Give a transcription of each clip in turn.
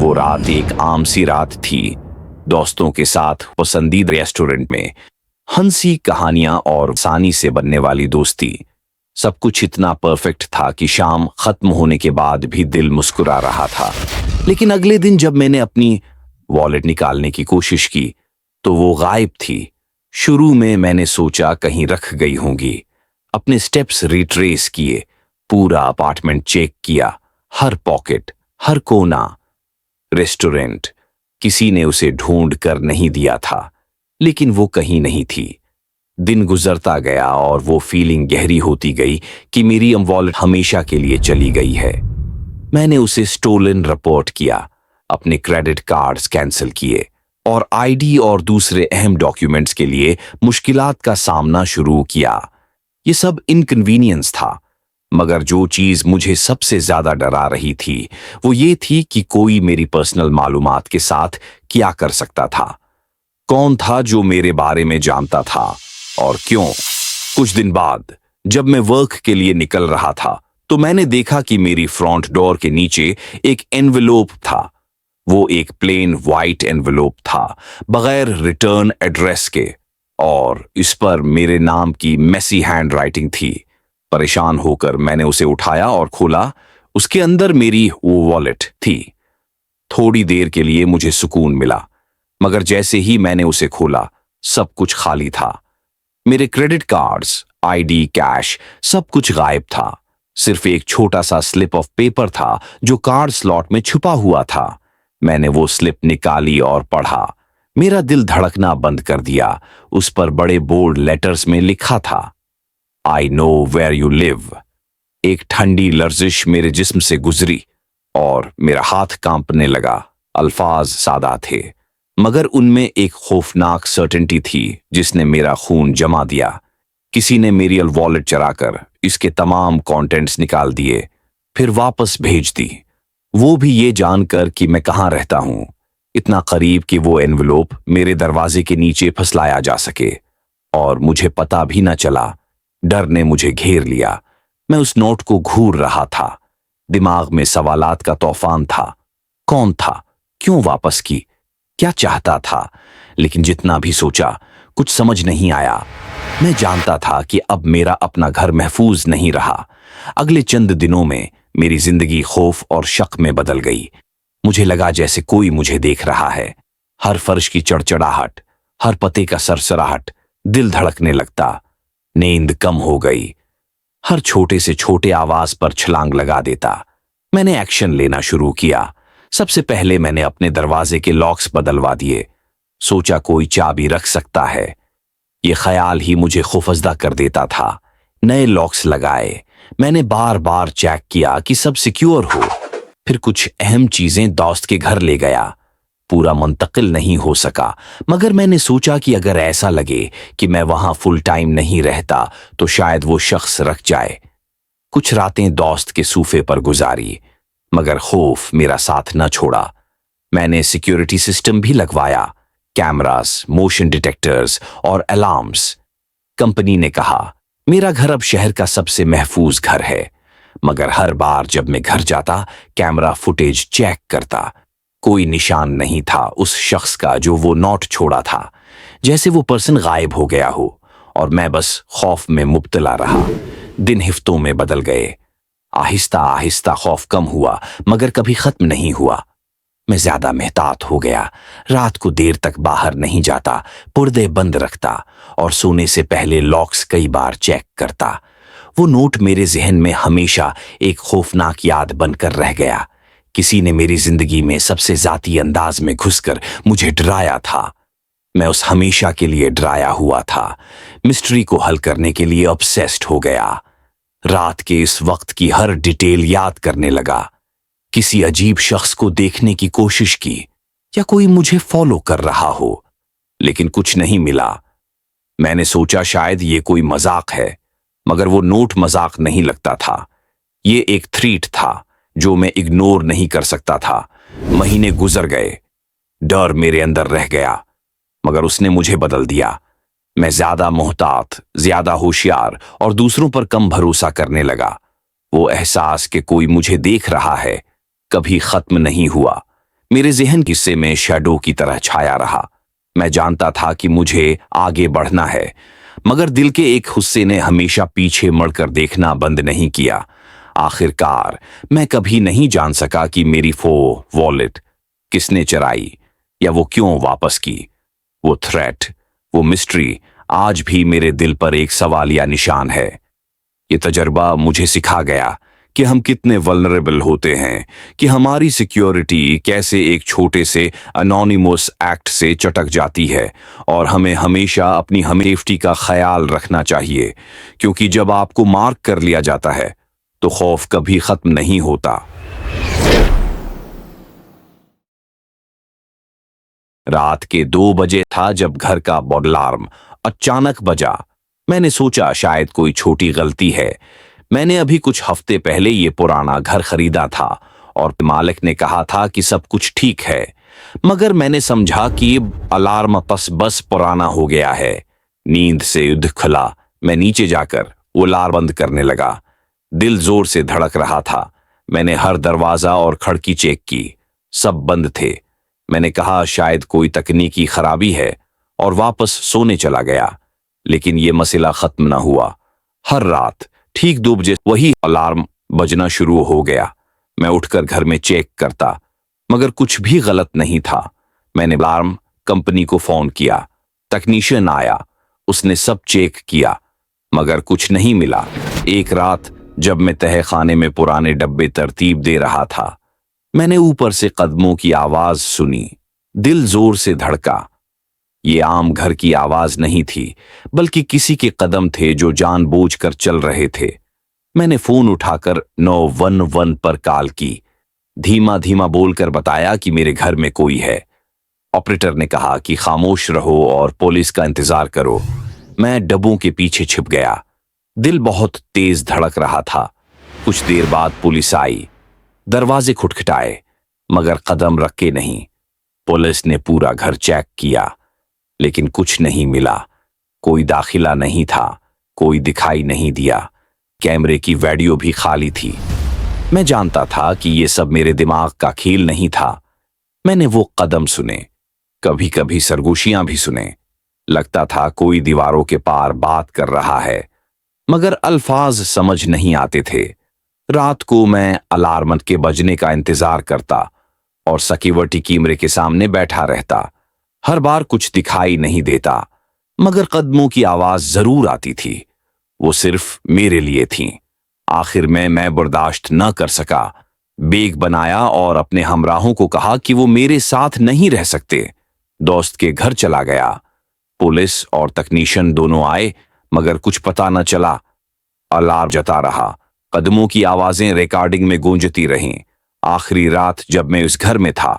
वो रात एक आम सी रात थी, दोस्तों के साथ पसंदीदा रेस्टोरेंट में, हंसी कहानियां और आसानी से बनने वाली दोस्ती। सब कुछ इतना परफेक्ट था कि शाम खत्म होने के बाद भी दिल मुस्कुरा रहा था। लेकिन अगले दिन जब मैंने अपनी वॉलेट निकालने की कोशिश की तो वो गायब थी। शुरू में मैंने सोचा कहीं रख गई होंगी। अपने स्टेप्स रिट्रेस किए, पूरा अपार्टमेंट चेक किया, हर पॉकेट, हर कोना। रेस्टोरेंट, किसी ने उसे ढूंढ कर नहीं दिया था, लेकिन वो कहीं नहीं थी। दिन गुजरता गया और वो फीलिंग गहरी होती गई कि मेरी वॉलेट हमेशा के लिए चली गई है। मैंने उसे स्टोलन रिपोर्ट किया, अपने क्रेडिट कार्ड्स कैंसिल किए और आईडी और दूसरे अहम डॉक्यूमेंट्स के लिए मुश्किलात का सामना शुरू किया। ये सब इनकन्वीनियंस था, मगर जो चीज मुझे सबसे ज्यादा डरा रही थी वो ये थी कि कोई मेरी पर्सनल मालूमात के साथ क्या कर सकता था। कौन था जो मेरे बारे में जानता था और क्यों? कुछ दिन बाद जब मैं वर्क के लिए निकल रहा था तो मैंने देखा कि मेरी फ्रंट डोर के नीचे एक एनवेलोप था। वो एक प्लेन व्हाइट एनवेलोप था, बगैर रिटर्न एड्रेस के, और इस पर मेरे नाम की मेसी हैंडराइटिंग थी। परेशान होकर मैंने उसे उठाया और खोला। उसके अंदर मेरी वो वॉलेट थी। थोड़ी देर के लिए मुझे सुकून मिला, मगर जैसे ही मैंने उसे खोला सब कुछ खाली था। मेरे क्रेडिट कार्ड्स, आईडी, कैश, सब कुछ गायब था। सिर्फ एक छोटा सा स्लिप ऑफ पेपर था जो कार्ड स्लॉट में छुपा हुआ था। मैंने वो स्लिप निकाली और पढ़ा। मेरा दिल धड़कना बंद कर दिया। उस पर बड़े बोल्ड लेटर्स में लिखा था, I know where you live. एक ठंडी लर्जिश मेरे जिस्म से गुजरी और मेरा हाथ कांपने लगा। अल्फाज सादा थे, मगर उनमें एक खौफनाक सर्टेनिटी थी जिसने मेरा खून जमा दिया। किसी ने मेरी वॉलेट चराकर इसके तमाम कंटेंट्स निकाल दिए, फिर वापस भेज दी। वो भी ये जानकर कि मैं कहाँ रहता हूं, इतना करीब कि वो एनवेलोप मेरे दरवाजे के नीचे फंसलाया जा सके और मुझे पता भी न चला। डर ने मुझे घेर लिया। मैं उस नोट को घूर रहा था। दिमाग में सवालात का तूफान था। कौन था? क्यों वापस की? क्या चाहता था? लेकिन जितना भी सोचा कुछ समझ नहीं आया। मैं जानता था कि अब मेरा अपना घर महफूज नहीं रहा। अगले चंद दिनों में मेरी जिंदगी खौफ और शक में बदल गई। मुझे लगा जैसे कोई मुझे देख रहा है। हर फर्श की चड़चड़ाहट, हर पते का सरसराहट, दिल धड़कने लगता। नींद कम हो गई। हर छोटे से छोटे आवाज पर छलांग लगा देता। मैंने एक्शन लेना शुरू किया। सबसे पहले मैंने अपने दरवाजे के लॉक्स बदलवा दिए। सोचा कोई चाबी रख सकता है। ये ख्याल ही मुझे खौफजदा कर देता था। नए लॉक्स लगाए। मैंने बार बार चेक किया कि सब सिक्योर हो। फिर कुछ अहम चीजें दोस्त के घर ले गया। पूरा मुंतकिल नहीं हो सका, मगर मैंने सोचा कि अगर ऐसा लगे कि मैं वहां फुल टाइम नहीं रहता तो शायद वो शख्स रख जाए। कुछ रातें दोस्त के सूफे पर गुजारी, मगर खौफ मेरा साथ न छोड़ा। मैंने सिक्योरिटी सिस्टम भी लगवाया, कैमरास, मोशन डिटेक्टर्स और अलार्म्स। कंपनी ने कहा मेरा घर अब शहर का सबसे महफूज घर है, मगर हर बार जब मैं घर जाता कैमरा फुटेज चेक करता। कोई निशान नहीं था उस शख्स का जो वो नोट छोड़ा था। जैसे वो पर्सन गायब हो गया हो और मैं बस खौफ में मुब्तला रहा। दिन हिफ्तों में बदल गए। आहिस्ता आहिस्ता खौफ कम हुआ, मगर कभी खत्म नहीं हुआ। मैं ज्यादा मेहतात हो गया। रात को देर तक बाहर नहीं जाता, पर्दे बंद रखता और सोने से पहले लॉक्स कई बार चेक करता। वो नोट मेरे जहन में हमेशा एक खौफनाक याद बनकर रह गया। किसी ने मेरी जिंदगी में सबसे जाती अंदाज में घुसकर मुझे डराया था। मैं उस हमेशा के लिए डराया हुआ था। मिस्ट्री को हल करने के लिए ऑब्सेस्ड हो गया। रात के इस वक्त की हर डिटेल याद करने लगा। किसी अजीब शख्स को देखने की कोशिश की या कोई मुझे फॉलो कर रहा हो, लेकिन कुछ नहीं मिला। मैंने सोचा शायद ये कोई मजाक है, मगर वो नोट मजाक नहीं लगता था। ये एक थ्रेट था जो मैं इग्नोर नहीं कर सकता था। महीने गुजर गए। डर मेरे अंदर रह गया, मगर उसने मुझे बदल दिया। मैं ज्यादा मोहतात, ज्यादा होशियार और दूसरों पर कम भरोसा करने लगा। वो एहसास कि कोई मुझे देख रहा है कभी खत्म नहीं हुआ। मेरे जहन किस्से में शैडो की तरह छाया रहा। मैं जानता था कि मुझे आगे बढ़ना है, मगर दिल के एक हिस्से ने हमेशा पीछे मुड़कर देखना बंद नहीं किया। आखिरकार मैं कभी नहीं जान सका कि मेरी वॉलेट किसने चराई या वो क्यों वापस की। वो थ्रेट, वो मिस्ट्री आज भी मेरे दिल पर एक सवालिया निशान है। ये तजर्बा मुझे सिखा गया कि हम कितने वल्नरेबल होते हैं, कि हमारी सिक्योरिटी कैसे एक छोटे से अनोनिमस एक्ट से चटक जाती है, और हमें हमेशा अपनी सेफ्टी का ख्याल रखना चाहिए, क्योंकि जब आपको मार्क कर लिया जाता है तो खौफ कभी खत्म नहीं होता। रात के 2 बजे था जब घर का अलार्म अचानक बजा। मैंने सोचा शायद कोई छोटी गलती है। मैंने अभी कुछ हफ्ते पहले ये पुराना घर खरीदा था और मालिक ने कहा था कि सब कुछ ठीक है, मगर मैंने समझा कि अलार्म बस पुराना हो गया है। नींद से युद्ध खुला। मैं नीचे जाकर वो अलार्म बंद करने लगा। दिल जोर से धड़क रहा था। मैंने हर दरवाजा और खिड़की चेक की, सब बंद थे। मैंने कहा शायद कोई तकनीकी खराबी है और वापस सोने चला गया। लेकिन यह मसला खत्म न हुआ। हर रात ठीक 2 बजे वही अलार्म बजना शुरू हो गया। मैं उठकर घर में चेक करता, मगर कुछ भी गलत नहीं था। मैंने अलार्म कंपनी को फोन किया। तकनीशियन आया, उसने सब चेक किया, मगर कुछ नहीं मिला। एक रात जब मैं तहखाने में पुराने डब्बे तरतीब दे रहा था, मैंने ऊपर से कदमों की आवाज सुनी। दिल जोर से धड़का। ये आम घर की आवाज नहीं थी, बल्कि किसी के कदम थे जो जानबूझकर चल रहे थे। मैंने फोन उठाकर 911 पर कॉल की। धीमा धीमा बोलकर बताया कि मेरे घर में कोई है। ऑपरेटर ने कहा कि खामोश रहो और पुलिस का इंतजार करो। मैं डब्बों के पीछे छिप गया। दिल बहुत तेज धड़क रहा था। कुछ देर बाद पुलिस आई। दरवाजे खटखटाए, मगर कदम रखे नहीं। पुलिस ने पूरा घर चेक किया, लेकिन कुछ नहीं मिला। कोई दाखिला नहीं था, कोई दिखाई नहीं दिया। कैमरे की वीडियो भी खाली थी। मैं जानता था कि यह सब मेरे दिमाग का खेल नहीं था। मैंने वो कदम सुने, कभी कभी सरगोशियां भी सुने। लगता था कोई दीवारों के पार बात कर रहा है, मगर अल्फाज समझ नहीं आते थे। रात को मैं अलार्म के बजने का इंतजार करता और सिक्योरिटी कैमरे के सामने बैठा रहता। हर बार कुछ दिखाई नहीं देता, मगर कदमों की आवाज जरूर आती थी। वो सिर्फ मेरे लिए थी। आखिर में मैं बर्दाश्त न कर सका। बैग बनाया और अपने हमराहों को कहा कि वो मेरे साथ नहीं रह सकते। दोस्त के घर चला गया। पुलिस और तकनीशियन दोनों आए, मगर कुछ पता न चला। अलार्म जता रहा। कदमों की आवाजें रिकॉर्डिंग में गूंजती रहीं। आखिरी रात जब मैं उस घर में था,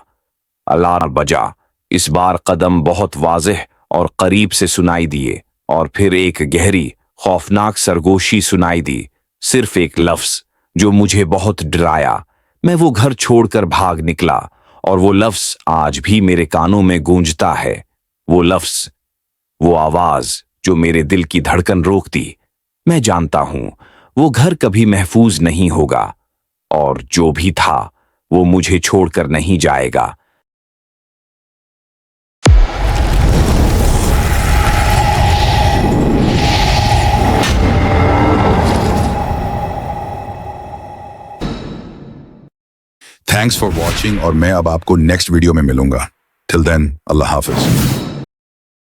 अलार्म बजा। इस बार कदम बहुत वाज़ेह और करीब से सुनाई दिए, और फिर एक गहरी खौफनाक सरगोशी सुनाई दी। सिर्फ एक लफ्ज जो मुझे बहुत डराया। मैं वो घर छोड़कर भाग निकला, और वो लफ्ज आज भी मेरे कानों में गूंजता है। वो लफ्ज, वो आवाज जो मेरे दिल की धड़कन रोकती। मैं जानता हूं वो घर कभी महफूज नहीं होगा, और जो भी था वो मुझे छोड़कर नहीं जाएगा। थैंक्स फॉर वॉचिंग, और मैं अब आपको नेक्स्ट वीडियो में मिलूंगा। टिल देन, अल्लाह हाफिज।